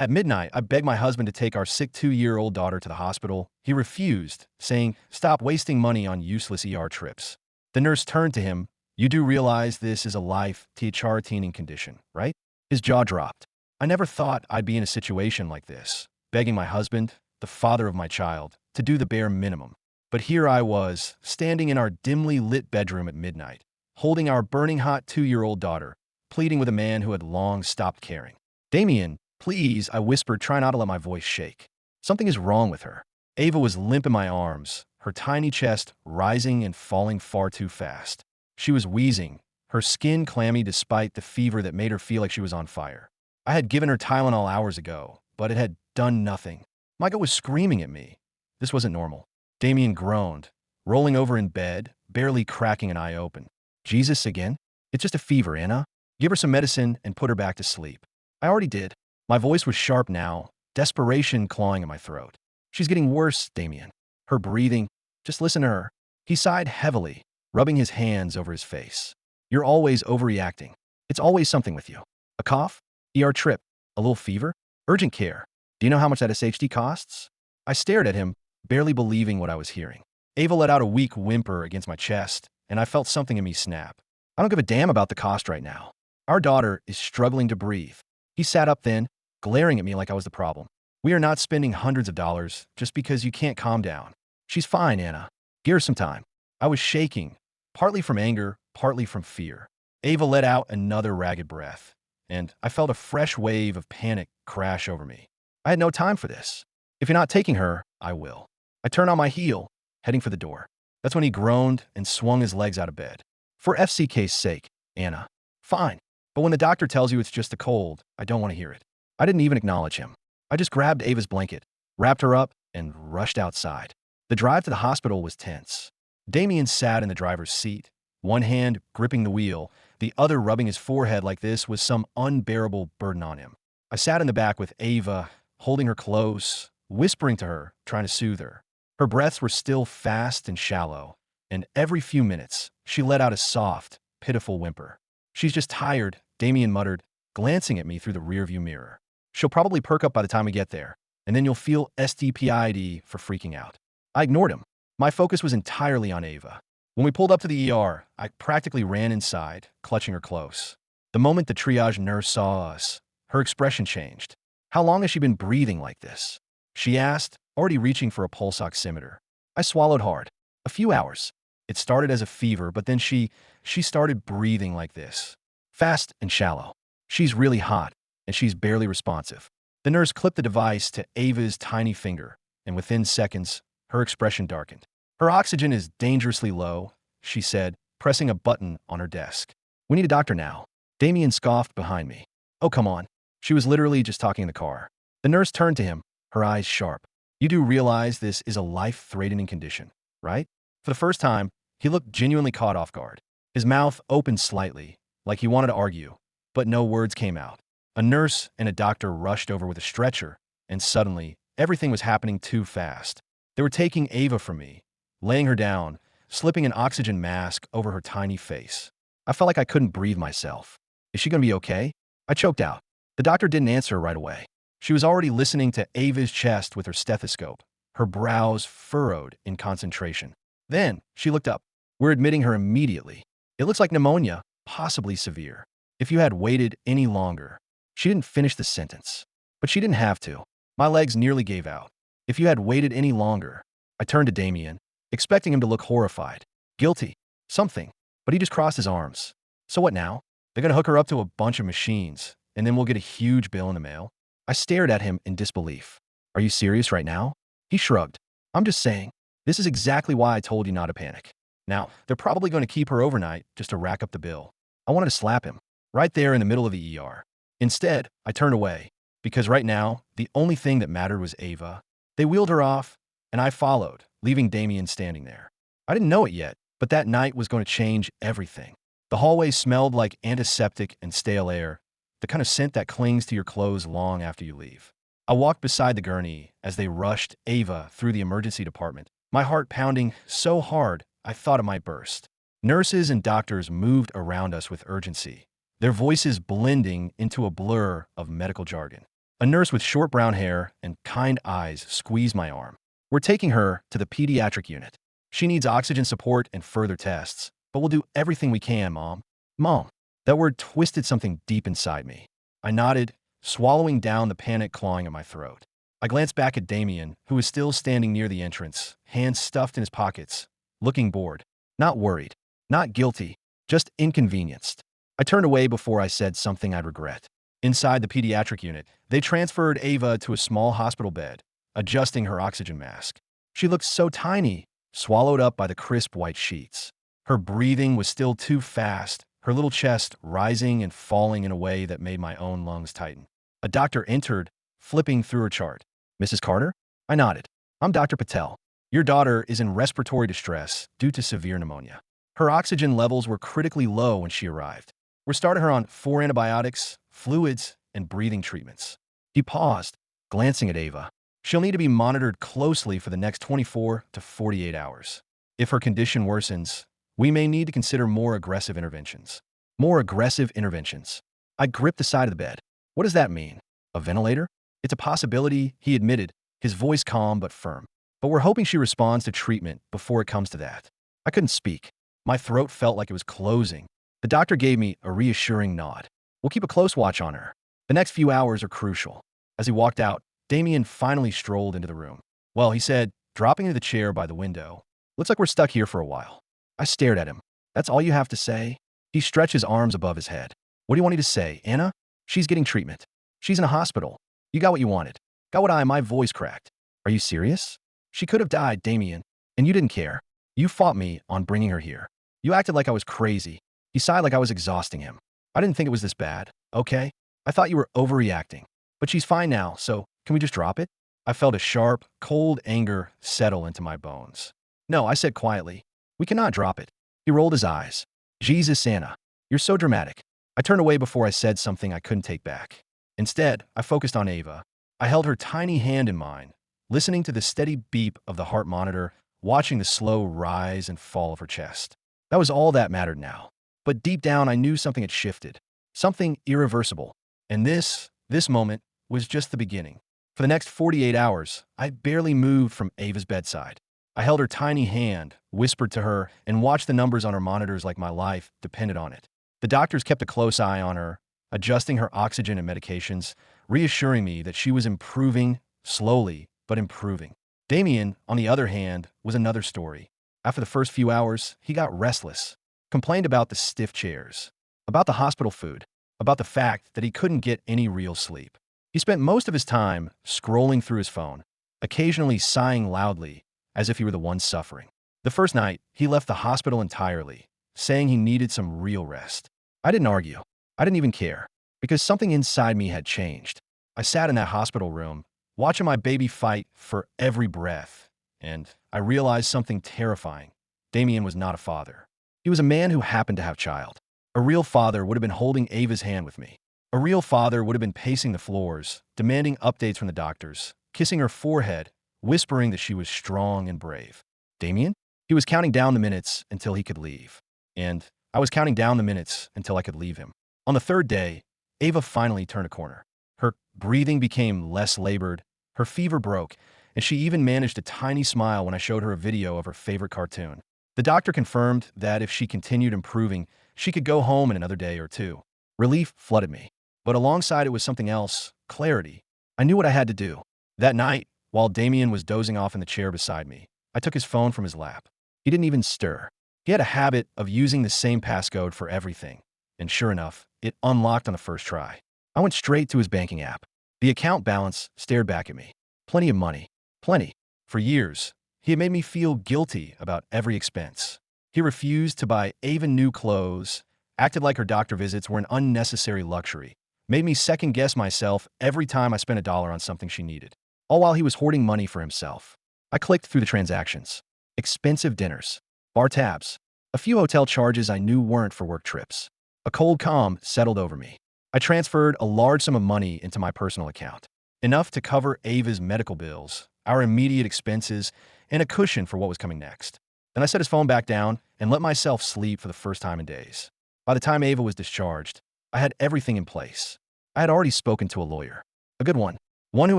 At midnight, I begged my husband to take our sick 2-year-old daughter to the hospital. He refused, saying, "Stop wasting money on useless ER trips." The nurse turned to him. "You do realize this is a Life-Thr-atening condition, right?" His jaw dropped. I never thought I'd be in a situation like this, begging my husband, the father of my child, to do the bare minimum. But here I was, standing in our dimly lit bedroom at midnight, holding our burning hot 2-year-old daughter, pleading with a man who had long stopped caring. "Damien, please," I whispered, trying not to let my voice shake. "Something is wrong with her." Ava was limp in my arms, her tiny chest rising and falling far too fast. She was wheezing, her skin clammy despite the fever that made her feel like she was on fire. I had given her Tylenol hours ago, but it had done nothing. My gut was screaming at me. This wasn't normal. Damien groaned, rolling over in bed, barely cracking an eye open. "Jesus again? It's just a fever, Anna. Give her some medicine and put her back to sleep." I already did. My voice was sharp now, desperation clawing at my throat. "She's getting worse, Damien. Her breathing. Just listen to her." He sighed heavily, rubbing his hands over his face. "You're always overreacting. It's always something with you. A cough? ER trip? A little fever? Urgent care. Do you know how much that SHD costs?" I stared at him, barely believing what I was hearing. Ava let out a weak whimper against my chest, and I felt something in me snap. "I don't give a damn about the cost right now. Our daughter is struggling to breathe." He sat up then, glaring at me like I was the problem. "We are not spending hundreds of dollars just because you can't calm down. She's fine, Anna. Give her some time." I was shaking, partly from anger, partly from fear. Ava let out another ragged breath, and I felt a fresh wave of panic crash over me. I had no time for this. "If you're not taking her, I will." I turned on my heel, heading for the door. That's when he groaned and swung his legs out of bed. "For FCK's sake, Anna." "Fine. But when the doctor tells you it's just a cold, I don't want to hear it." I didn't even acknowledge him. I just grabbed Ava's blanket, wrapped her up, and rushed outside. The drive to the hospital was tense. Damien sat in the driver's seat, one hand gripping the wheel, the other rubbing his forehead like this was some unbearable burden on him. I sat in the back with Ava, holding her close, whispering to her, trying to soothe her. Her breaths were still fast and shallow, and every few minutes, she let out a soft, pitiful whimper. "She's just tired," Damien muttered, glancing at me through the rearview mirror. "She'll probably perk up by the time we get there, and then you'll feel SDPID for freaking out." I ignored him. My focus was entirely on Ava. When we pulled up to the ER, I practically ran inside, clutching her close. The moment the triage nurse saw us, her expression changed. "How long has she been breathing like this?" she asked, already reaching for a pulse oximeter. I swallowed hard. "A few hours. It started as a fever, but then she started breathing like this. Fast and shallow. She's really hot, and she's barely responsive." The nurse clipped the device to Ava's tiny finger, and within seconds, her expression darkened. "Her oxygen is dangerously low," she said, pressing a button on her desk. "We need a doctor now." Damien scoffed behind me. "Oh, come on." She was literally just talking in the car. The nurse turned to him, her eyes sharp. "You do realize this is a life-threatening condition, right?" For the first time, he looked genuinely caught off guard. His mouth opened slightly, like he wanted to argue, but no words came out. A nurse and a doctor rushed over with a stretcher, and suddenly, everything was happening too fast. They were taking Ava from me, laying her down, slipping an oxygen mask over her tiny face. I felt like I couldn't breathe myself. "Is she going to be okay?" I choked out. The doctor didn't answer right away. She was already listening to Ava's chest with her stethoscope, her brows furrowed in concentration. Then, she looked up. "We're admitting her immediately. It looks like pneumonia, possibly severe. If you had waited any longer." She didn't finish the sentence. But she didn't have to. My legs nearly gave out. "If you had waited any longer." I turned to Damien, expecting him to look horrified. Guilty. Something. But he just crossed his arms. "So what now? They're going to hook her up to a bunch of machines, and then we'll get a huge bill in the mail?" I stared at him in disbelief. "Are you serious right now?" He shrugged. "I'm just saying. This is exactly why I told you not to panic. Now, they're probably going to keep her overnight just to rack up the bill." I wanted to slap him, right there in the middle of the ER. Instead, I turned away, because right now, the only thing that mattered was Ava. They wheeled her off, and I followed, leaving Damien standing there. I didn't know it yet, but that night was going to change everything. The hallway smelled like antiseptic and stale air, the kind of scent that clings to your clothes long after you leave. I walked beside the gurney as they rushed Ava through the emergency department, my heart pounding so hard I thought it might burst. Nurses and doctors moved around us with urgency, their voices blending into a blur of medical jargon. A nurse with short brown hair and kind eyes squeezed my arm. We're taking her to the pediatric unit. She needs oxygen support and further tests, but we'll do everything we can, Mom. Mom. That word twisted something deep inside me. I nodded, swallowing down the panic clawing at my throat. I glanced back at Damien, who was still standing near the entrance, hands stuffed in his pockets, looking bored. Not worried, not guilty, just inconvenienced. I turned away before I said something I'd regret. Inside the pediatric unit, they transferred Ava to a small hospital bed, adjusting her oxygen mask. She looked so tiny, swallowed up by the crisp white sheets. Her breathing was still too fast, her little chest rising and falling in a way that made my own lungs tighten. A doctor entered, flipping through her chart. Mrs. Carter? I nodded. I'm Dr. Patel. Your daughter is in respiratory distress due to severe pneumonia. Her oxygen levels were critically low when she arrived. We're starting her on 4 antibiotics, fluids, and breathing treatments. He paused, glancing at Ava. She'll need to be monitored closely for the next 24 to 48 hours. If her condition worsens, we may need to consider more aggressive interventions. More aggressive interventions. I gripped the side of the bed. What does that mean? A ventilator? It's a possibility, he admitted, his voice calm but firm. But we're hoping she responds to treatment before it comes to that. I couldn't speak. My throat felt like it was closing. The doctor gave me a reassuring nod. We'll keep a close watch on her. The next few hours are crucial. As he walked out, Damien finally strolled into the room. Well, he said, dropping into the chair by the window. Looks like we're stuck here for a while. I stared at him. That's all you have to say? He stretched his arms above his head. What do you want me to say, Anna? She's getting treatment. She's in a hospital. You got what you wanted. Got what my voice cracked. Are you serious? She could have died, Damien, and you didn't care. You fought me on bringing her here. You acted like I was crazy. He sighed like I was exhausting him. I didn't think it was this bad, okay? I thought you were overreacting. But she's fine now, so can we just drop it? I felt a sharp, cold anger settle into my bones. No, I said quietly. We cannot drop it. He rolled his eyes. Jesus, Anna, you're so dramatic. I turned away before I said something I couldn't take back. Instead, I focused on Ava. I held her tiny hand in mine, listening to the steady beep of the heart monitor, watching the slow rise and fall of her chest. That was all that mattered now. But deep down, I knew something had shifted. Something irreversible. And this moment was just the beginning. For the next 48 hours, I barely moved from Ava's bedside. I held her tiny hand, whispered to her, and watched the numbers on her monitors like my life depended on it. The doctors kept a close eye on her, adjusting her oxygen and medications, reassuring me that she was improving, slowly, but improving. Damien, on the other hand, was another story. After the first few hours, he got restless, complained about the stiff chairs, about the hospital food, about the fact that he couldn't get any real sleep. He spent most of his time scrolling through his phone, occasionally sighing loudly, as if he were the one suffering. The first night, he left the hospital entirely, saying he needed some real rest. I didn't argue. I didn't even care, because something inside me had changed. I sat in that hospital room, watching my baby fight for every breath, and I realized something terrifying. Damien was not a father. He was a man who happened to have a child. A real father would have been holding Ava's hand with me. A real father would have been pacing the floors, demanding updates from the doctors, kissing her forehead, whispering that she was strong and brave. Damien? He was counting down the minutes until he could leave. And I was counting down the minutes until I could leave him. On the third day, Ava finally turned a corner. Her breathing became less labored, her fever broke, and she even managed a tiny smile when I showed her a video of her favorite cartoon. The doctor confirmed that if she continued improving, she could go home in another day or two. Relief flooded me. But alongside it was something else, clarity. I knew what I had to do. That night, while Damien was dozing off in the chair beside me, I took his phone from his lap. He didn't even stir. He had a habit of using the same passcode for everything. And sure enough, it unlocked on the first try. I went straight to his banking app. The account balance stared back at me. Plenty of money. Plenty. For years, he had made me feel guilty about every expense. He refused to buy Ava new clothes, acted like her doctor visits were an unnecessary luxury, made me second-guess myself every time I spent $1 on something she needed, all while he was hoarding money for himself. I clicked through the transactions. Expensive dinners, bar tabs, a few hotel charges I knew weren't for work trips. A cold calm settled over me. I transferred a large sum of money into my personal account, enough to cover Ava's medical bills, our immediate expenses, and a cushion for what was coming next. Then I set his phone back down and let myself sleep for the first time in days. By the time Ava was discharged, I had everything in place. I had already spoken to a lawyer. A good one. One who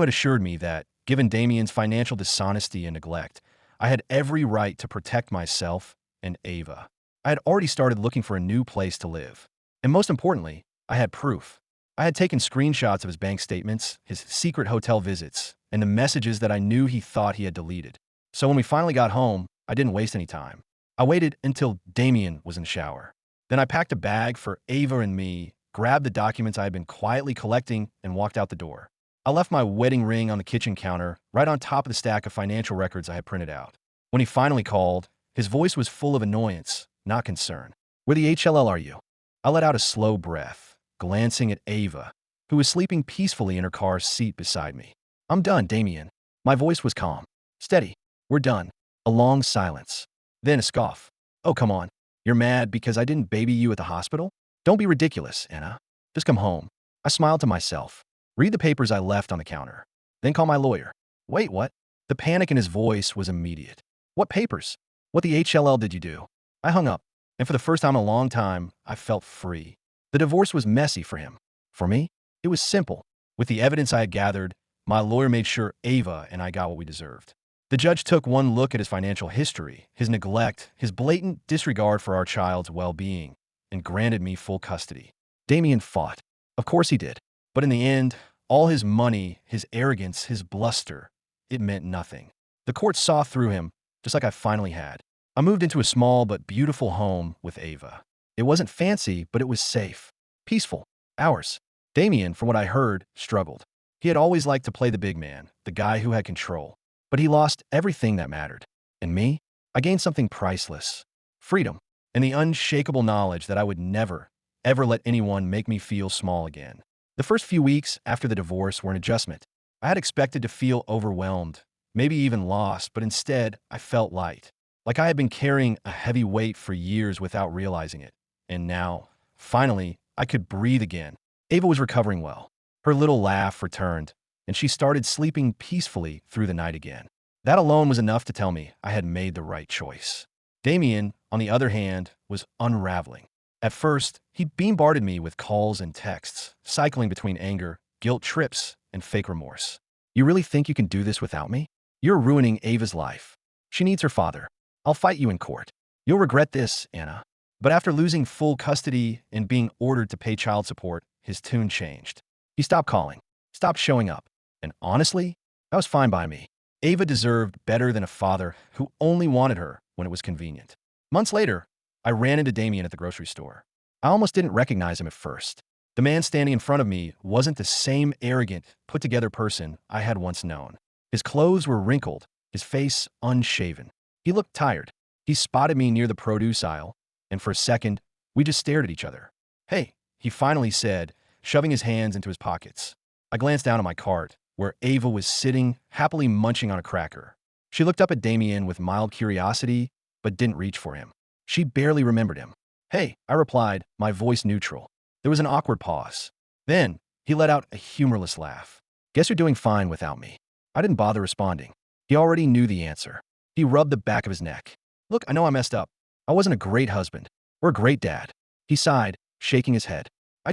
had assured me that, given Damien's financial dishonesty and neglect, I had every right to protect myself and Ava. I had already started looking for a new place to live. And most importantly, I had proof. I had taken screenshots of his bank statements, his secret hotel visits, and the messages that I knew he thought he had deleted. So when we finally got home, I didn't waste any time. I waited until Damien was in the shower. Then I packed a bag for Ava and me, grabbed the documents I had been quietly collecting, and walked out the door. I left my wedding ring on the kitchen counter, right on top of the stack of financial records I had printed out. When he finally called, his voice was full of annoyance, not concern. "Where the HLL are you?" I let out a slow breath, glancing at Ava, who was sleeping peacefully in her car's seat beside me. "I'm done, Damien." My voice was calm. "Steady. We're done." A long silence. Then a scoff. "Oh, come on. You're mad because I didn't baby you at the hospital? Don't be ridiculous, Anna. Just come home." I smiled to myself. "Read the papers I left on the counter. Then call my lawyer." "Wait, what?" The panic in his voice was immediate. "What papers? What the HLL did you do?" I hung up, and for the first time in a long time, I felt free. The divorce was messy for him. For me, it was simple. With the evidence I had gathered, my lawyer made sure Ava and I got what we deserved. The judge took one look at his financial history, his neglect, his blatant disregard for our child's well-being, and granted me full custody. Damien fought. Of course he did. But in the end, all his money, his arrogance, his bluster, it meant nothing. The court saw through him, just like I finally had. I moved into a small but beautiful home with Ava. It wasn't fancy, but it was safe. Peaceful. Ours. Damien, from what I heard, struggled. He had always liked to play the big man, the guy who had control. But he lost everything that mattered. And me? I gained something priceless. Freedom. And the unshakable knowledge that I would never, ever let anyone make me feel small again. The first few weeks after the divorce were an adjustment. I had expected to feel overwhelmed, maybe even lost, but instead, I felt light. Like I had been carrying a heavy weight for years without realizing it. And now, finally, I could breathe again. Ava was recovering well. Her little laugh returned, and she started sleeping peacefully through the night again. That alone was enough to tell me I had made the right choice. Damien, on the other hand, was unraveling. At first, he bombarded me with calls and texts, cycling between anger, guilt trips, and fake remorse. "You really think you can do this without me? You're ruining Ava's life. She needs her father. I'll fight you in court. You'll regret this, Anna." But after losing full custody and being ordered to pay child support, his tune changed. He stopped calling, stopped showing up. And honestly, that was fine by me. Ava deserved better than a father who only wanted her when it was convenient. Months later, I ran into Damien at the grocery store. I almost didn't recognize him at first. The man standing in front of me wasn't the same arrogant, put-together person I had once known. His clothes were wrinkled, his face unshaven. He looked tired. He spotted me near the produce aisle, and for a second, we just stared at each other. "Hey," he finally said, shoving his hands into his pockets. I glanced down at my cart, where Ava was sitting, happily munching on a cracker. She looked up at Damien with mild curiosity, but didn't reach for him. She barely remembered him. "Hey," I replied, my voice neutral. There was an awkward pause. Then, he let out a humorless laugh. "Guess you're doing fine without me." I didn't bother responding. He already knew the answer. He rubbed the back of his neck. "Look, I know I messed up. I wasn't a great husband, or a great dad." He sighed, shaking his head. I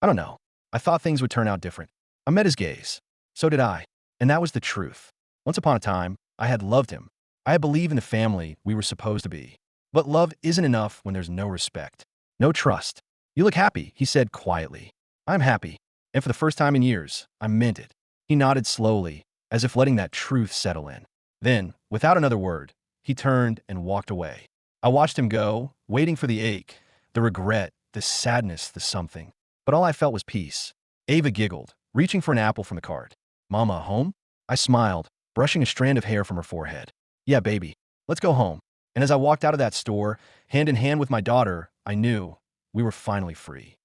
don't know. I thought things would turn out different." I met his gaze. So did I. And that was the truth. Once upon a time, I had loved him. I had believed in the family we were supposed to be. But love isn't enough when there's no respect, no trust. "You look happy," he said quietly. "I'm happy. And for the first time in years, I meant it." He nodded slowly, as if letting that truth settle in. Then, without another word, he turned and walked away. I watched him go, waiting for the ache, the regret, the sadness, the something. But all I felt was peace. Ava giggled, reaching for an apple from the cart. "Mama, home?" I smiled, brushing a strand of hair from her forehead. "Yeah, baby. Let's go home." And as I walked out of that store, hand in hand with my daughter, I knew we were finally free.